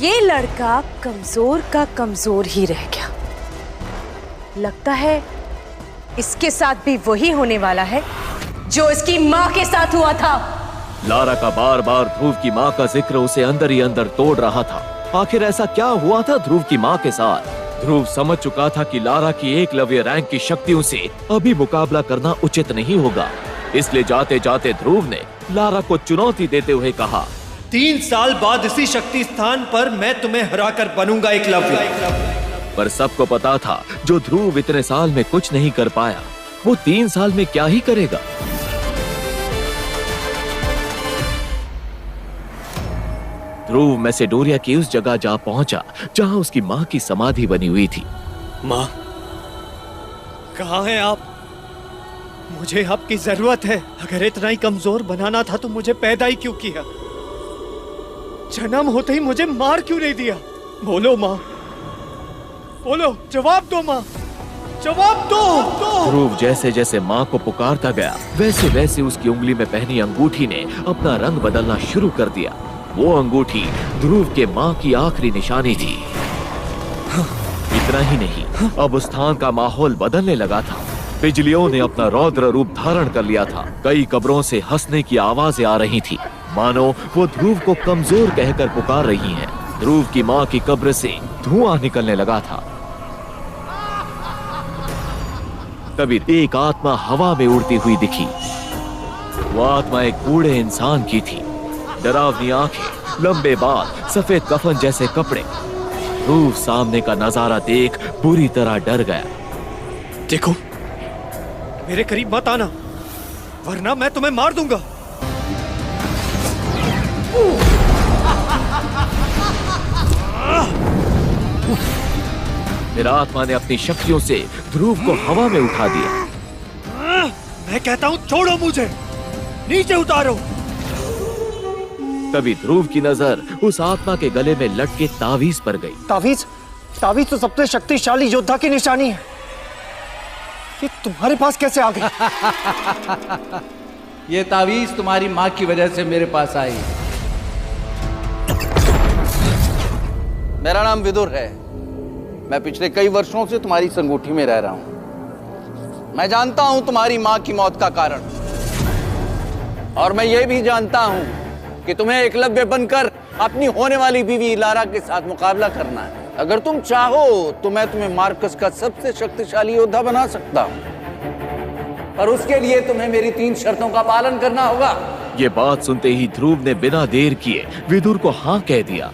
ये लड़का कमजोर का कमजोर ही रह गया। लगता है इसके साथ भी वही होने वाला है जो इसकी माँ के साथ हुआ था। लारा का बार बार ध्रुव की माँ का जिक्र उसे अंदर ही अंदर तोड़ रहा था। आखिर ऐसा क्या हुआ था ध्रुव की माँ के साथ? ध्रुव समझ चुका था कि लारा की एकलव्य रैंक की शक्तियों से अभी मुकाबला करना उचित नहीं होगा। इसलिए जाते जाते ध्रुव ने लारा को चुनौती देते हुए कहा, 3 साल बाद इसी शक्ति स्थान पर मैं तुम्हें हराकर बनूंगा एकलव्य। पर सबको पता था जो ध्रुव इतने साल में कुछ नहीं कर पाया, वो 3 साल में क्या ही करेगा। ध्रुव मैसेडोरिया की उस जगह जा पहुंचा जहां उसकी मां की समाधि बनी हुई थी। मां, कहां हैं आप? मुझे आपकी जरूरत है। अगर इतना ही कमजोर बनाना था तो मुझे पैदा ही क्यों किया? जन्म होते ही मुझे मार क्यों नहीं दिया? बोलो मां, बोलो, जवाब दो मां, जवाब दो। ध्रुव जैसे जैसे मां को पुकारता गया, वैसे वैसे उसकी उंगली में पहनी अंगूठी ने अपना रंग बदलना शुरू कर दिया। वो अंगूठी ध्रुव के मां की आखिरी निशानी थी। इतना ही नहीं, अब उस स्थान का माहौल बदलने लगा था। बिजलियों ने अपना रौद्र रूप धारण कर लिया था। कई कब्रों से हंसने की आवाजें आ रही थी, मानो वो ध्रुव को कमजोर कहकर पुकार रही हैं। ध्रुव की मां की कब्र से धुआं निकलने लगा था। तभी एक आत्मा हवा में उड़ती हुई दिखी। वो आत्मा एक बूढ़े इंसान की थी। डरावनी आंखें, लंबे बाल, सफेद कफन जैसे कपड़े। ध्रुव सामने का नजारा देख बुरी तरह डर गया। देखो, मेरे करीब मत आना, वरना मैं तुम्हें मार दूंगा। फिर आत्मा ने अपनी शक्तियों से ध्रुव को हवा में उठा दिया। मैं कहता हूं छोड़ो मुझे, नीचे उतारो। तभी ध्रुव की नजर उस आत्मा के गले में लटके तावीज पर गई। तावीज? तावीज तो सबसे शक्तिशाली योद्धा की निशानी है। ये तुम्हारे पास कैसे आ गई? ये तावीज तुम्हारी माँ की वजह से मेरे पास आई। मेरा नाम विदुर है। मैं पिछले कई वर्षों से तुम्हारी संगूठी में रह रहा हूं। मैं जानता हूं तुम्हारी माँ की मौत का कारण, और मैं ये भी जानता हूं कि तुम्हें एकलव्य बनकर अपनी होने वाली बीवी लारा के साथ मुकाबला करना है। अगर तुम चाहो तो मैं तुम्हें मार्कस का सबसे शक्तिशाली योद्धा बना सकता हूं, पर उसके लिए तुम्हें मेरी 3 शर्तों का पालन करना होगा। ये बात सुनते ही ध्रुव ने बिना देर किए विदुर को हाँ कह दिया।